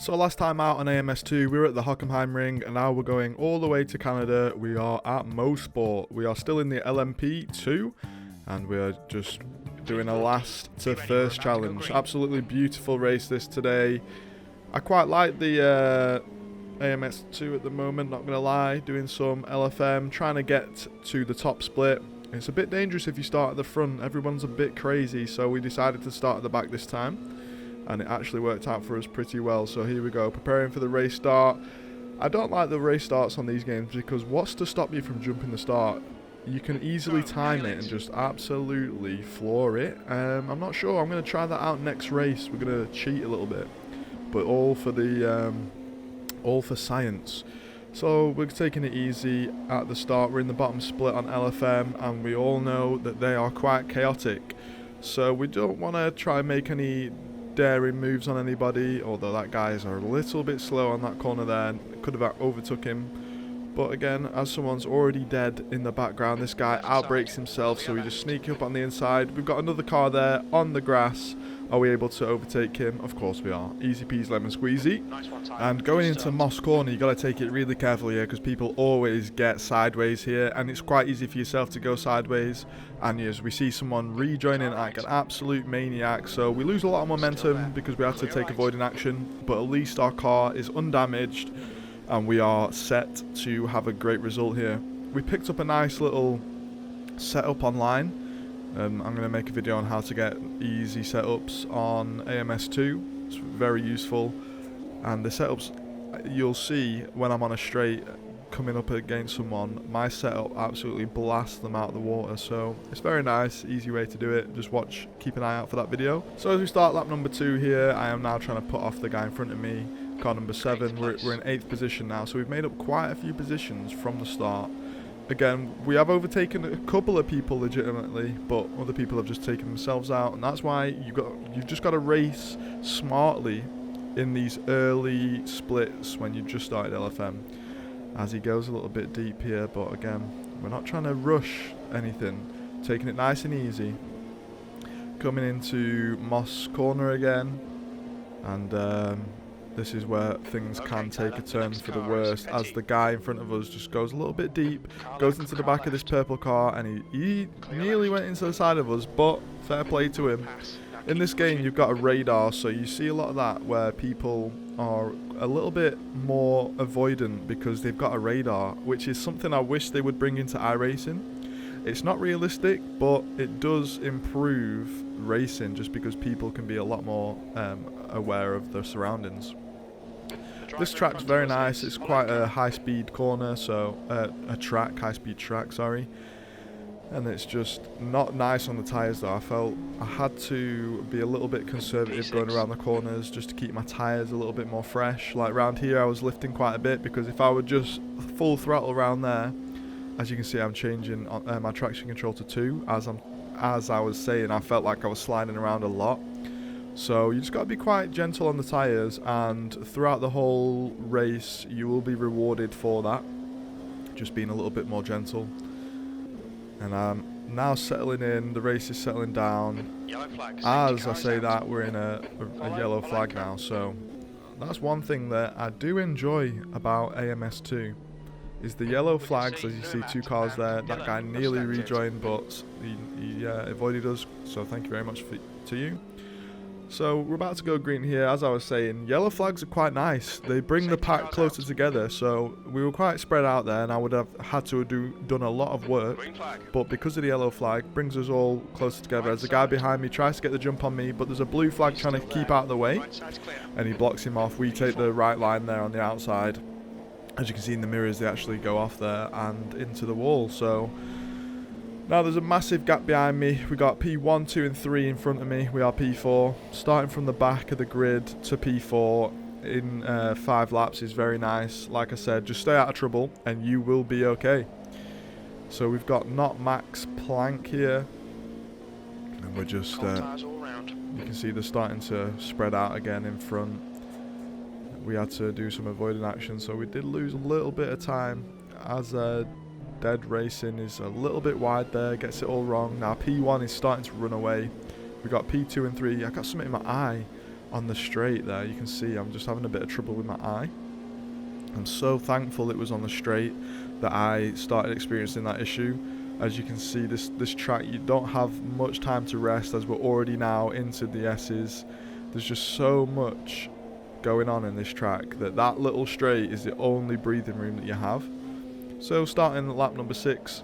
So last time out on AMS2 we were at the Hockenheim Ring, and now we're going all the way to Canada. We are at Mosport. We are still in the LMP2 and we are just doing a last to first challenge. Absolutely beautiful race this today. I quite like the AMS2 at the moment, not gonna lie. Doing some LFM, trying to get to the top split. It's a bit dangerous if you start at the front. Everyone's a bit crazy, so we decided to start at the back this time. And it actually worked out for us pretty well. So here we go, preparing for the race start. I don't like the race starts on these games because what's to stop you from jumping the start? You can easily time it and just absolutely floor it. I'm not sure. I'm going to try that out next race. We're going to cheat a little bit, but all for science. So we're taking it easy at the start. We're in the bottom split on LFM, and we all know that they are quite chaotic. So we don't want to try and make any daring moves on anybody, although that guy is a little bit slow on that corner there. Could have overtook him, but again, as someone's already dead in the background, this guy outbrakes himself, so we just sneak up on the inside. We've got another car there on the grass. Are we able to overtake him? Of course we are. Easy peasy lemon squeezy. And going into Moss corner, you got to take it really carefully here because people always get sideways here, and it's quite easy for yourself to go sideways. And as we see someone rejoining like an absolute maniac, so we lose a lot of momentum because we have to take avoiding action, but at least our car is undamaged and we are set to have a great result here. We picked up a nice little setup online. I'm going to make a video on how to get easy setups on AMS2. It's very useful, and the setups you'll see when I'm on a straight coming up against someone, my setup absolutely blasts them out of the water. So it's very nice, easy way to do it. Just watch, keep an eye out for that video. So as we start lap number 2 here, I am now trying to put off the guy in front of me, car number 7. We're in 8th position now, so we've made up quite a few positions from the start. Again, we have overtaken a couple of people legitimately, but other people have just taken themselves out, and that's why you've just got to race smartly in these early splits when you've just started LFM. As he goes a little bit deep here, but again, we're not trying to rush anything, taking it nice and easy. Coming into Moss corner again, and this is where things can take a turn for the worst, as the guy in front of us just goes a little bit deep, goes into the back of this purple car, and he nearly went into the side of us, but fair play to him. In this game you've got a radar, so you see a lot of that where people are a little bit more avoidant because they've got a radar, which is something I wish they would bring into iRacing. It's not realistic, but it does improve racing just because people can be a lot more aware of their surroundings. This track's very nice. It's quite a high-speed corner, so high-speed track, sorry. And it's just not nice on the tyres though. I felt I had to be a little bit conservative going around the corners just to keep my tyres a little bit more fresh. Like around here I was lifting quite a bit, because if I would just full throttle around there, as you can see I'm changing my traction control to 2. As I was saying, I felt like I was sliding around a lot. So you just got to be quite gentle on the tyres, and throughout the whole race you will be rewarded for that, just being a little bit more gentle. And I'm now settling in, the race is settling down. As I say that, we're in a yellow flag now, so that's one thing that I do enjoy about AMS2, is the yellow flags. As you see 2 cars there, that guy nearly rejoined, but he avoided us, so thank you very much to you. So we're about to go green here. As I was saying, yellow flags are quite nice. They bring the pack closer together, so we were quite spread out there, and I would have had to done a lot of work, but because of the yellow flag, brings us all closer together. As the guy behind me tries to get the jump on me, but there's a blue flag trying to keep out of the way, and he blocks him off. We take the right line there on the outside. As you can see in the mirrors, they actually go off there and into the wall. So now there's a massive gap behind me. We got P1, 2 and 3 in front of me. We are P4. Starting from the back of the grid to P4 in 5 laps is very nice. Like I said, just stay out of trouble and you will be okay. So we've got not Max Planck here, and we're just you can see they're starting to spread out again in front. We had to do some avoiding action, so we did lose a little bit of time, as Dead Racing is a little bit wide there, gets it all wrong. Now P1 is starting to run away. We got P2 and 3. I got something in my eye. on the straight there. You can see I'm just having a bit of trouble with my eye. I'm so thankful it was on the straight that I started experiencing that issue. As you can see, this track, you don't have much time to rest, as we're already now into the S's. There's just so much going on in this track that little straight is the only breathing room that you have. So starting at lap number 6,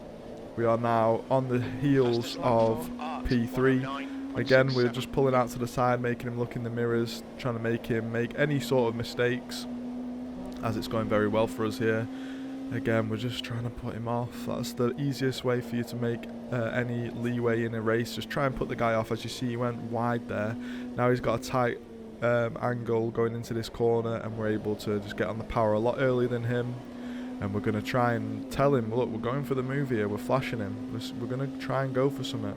we are now on the heels of P3. Again, we're just pulling out to the side, making him look in the mirrors, trying to make him make any sort of mistakes, as it's going very well for us here. Again, we're just trying to put him off. That's the easiest way for you to make any leeway in a race. Just try and put the guy off. As you see, he went wide there. Now he's got a tight angle going into this corner, and we're able to just get on the power a lot earlier than him. And we're going to try and tell him, look, we're going for the move here. We're flashing him. We're going to try and go for something.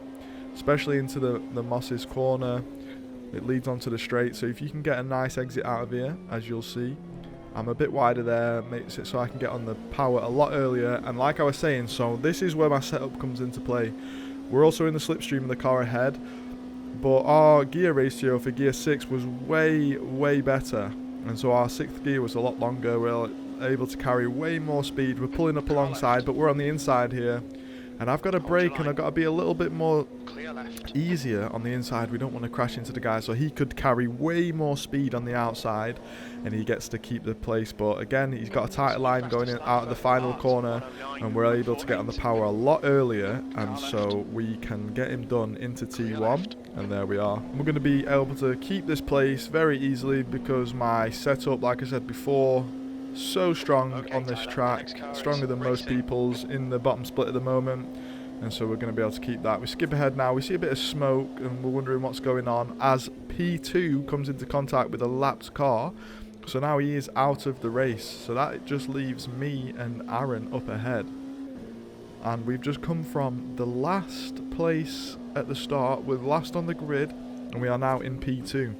Especially into the Moss's corner. It leads onto the straight. So if you can get a nice exit out of here, as you'll see. I'm a bit wider there, makes it so I can get on the power a lot earlier. And like I was saying, so this is where my setup comes into play. We're also in the slipstream of the car ahead. But our gear ratio for gear 6 was way, way better. And so our 6th gear was a lot longer. We're able to carry way more speed. We're pulling up alongside, but we're on the inside here. And I've got to brake, and I've got to be a little bit more easier on the inside. We don't want to crash into the guy, so he could carry way more speed on the outside, and he gets to keep the place. But again, he's got a tighter line going in out of the final corner, and we're able to get on the power a lot earlier, and so we can get him done into T1. And there we are. We're going to be able to keep this place very easily because my setup, like I said before, so strong on this track, stronger than most people's in the bottom split at the moment, and so we're going to be able to keep that. We skip ahead now, we see a bit of smoke, and we're wondering what's going on as P2 comes into contact with a lapped car. So now he is out of the race, so that just leaves me and Aaron up ahead, and we've just come from the last place at the start. We're last on the grid, and we are now in P2.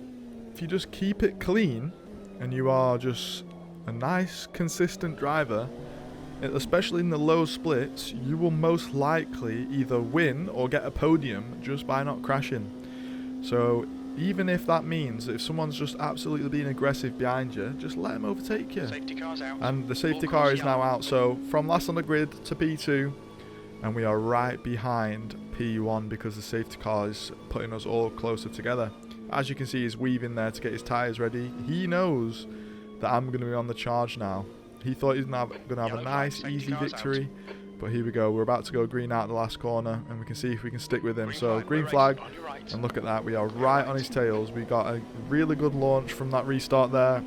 If you just keep it clean and you are just a nice consistent driver, especially in the low splits, you will most likely either win or get a podium just by not crashing. So even if that means if someone's just absolutely being aggressive behind you, just let them overtake you. Safety car's out. And the safety car is now out, so from last on the grid to P2, and we are right behind P1 because the safety car is putting us all closer together. As you can see, he's weaving there to get his tyres ready. He knows that I'm going to be on the charge now. He thought he was going to have a nice, easy victory. But here we go. We're about to go green out the last corner, and we can see if we can stick with him. So green flag, and look at that. We are right on his tails. We got a really good launch from that restart there.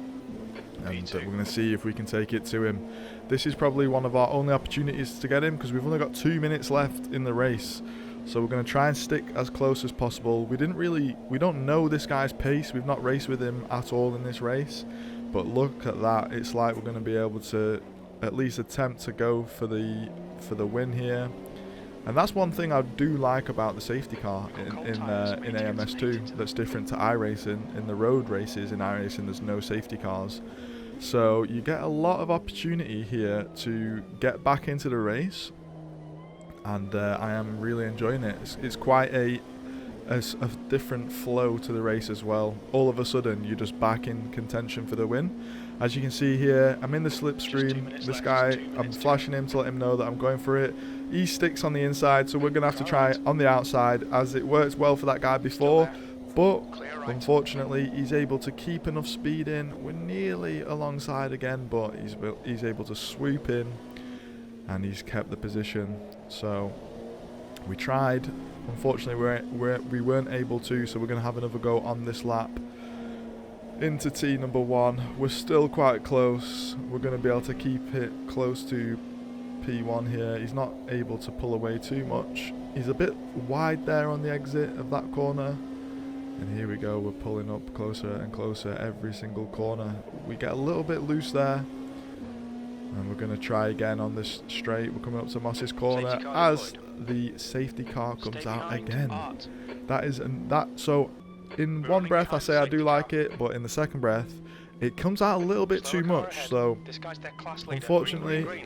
And we're going to see if we can take it to him. This is probably one of our only opportunities to get him because we've only got 2 minutes left in the race. So we're going to try and stick as close as possible. We don't know this guy's pace. We've not raced with him at all in this race. But look at that. It's like we're going to be able to at least attempt to go for the win here. And that's one thing I do like about the safety car in AMS2 that's different to iRacing. In the road races in iRacing, there's no safety cars. So you get a lot of opportunity here to get back into the race. And I am really enjoying it. It's quite a different flow to the race as well. All of a sudden, you're just back in contention for the win. As you can see here, I'm in the slipstream. This guy, I'm flashing him to let him know that I'm going for it. He sticks on the inside, so we're going to have to try on the outside, as it worked well for that guy before. But unfortunately, he's able to keep enough speed in. We're nearly alongside again, but he's able to swoop in, and he's kept the position. So we tried. Unfortunately, we weren't able to, so we're going to have another go on this lap into T number 1. We're still quite close. We're going to be able to keep it close to P1 here. He's not able to pull away too much. He's a bit wide there on the exit of that corner. And here we go. We're pulling up closer and closer every single corner. We get a little bit loose there. And we're going to try again on this straight. We're coming up to Moss's corner as the safety car comes out again. So in one breath I say I do like it, but in the second breath it comes out a little bit too much. So unfortunately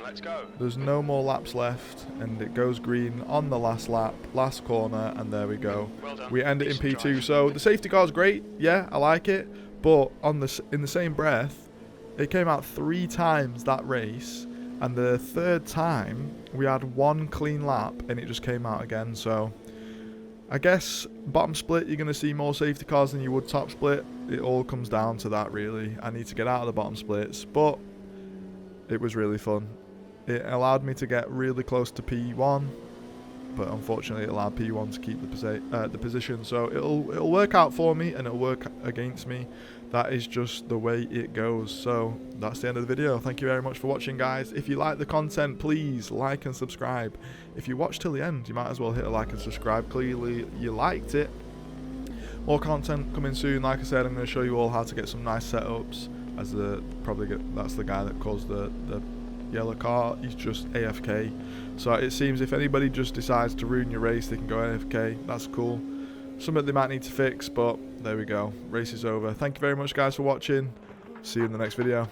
there's no more laps left, and it goes green on the last lap, last corner, and there we go. We end it in P2. So the safety car is great, yeah, I like it, But in the same breath, it came out 3 times that race, and the 3rd time we had 1 clean lap and it just came out again. So I guess bottom split you're going to see more safety cars than you would top split. It all comes down to that really. I need to get out of the bottom splits, but it was really fun. It allowed me to get really close to P1, but unfortunately it allowed P1 to keep the position. So it'll work out for me and it'll work against me. That is just the way it goes. So that's the end of the video. Thank you very much for watching, guys. If you like the content, please like and subscribe. If you watch till the end, you might as well hit a like and subscribe. Clearly you liked it. More content coming soon. Like I said, I'm going to show you all how to get some nice setups. That's the guy that caused the yellow car. He's just AFK. So it seems if anybody just decides to ruin your race, they can go AFK. That's cool. Something they might need to fix, but there we go. Race is over. Thank you very much, guys, for watching. See you in the next video.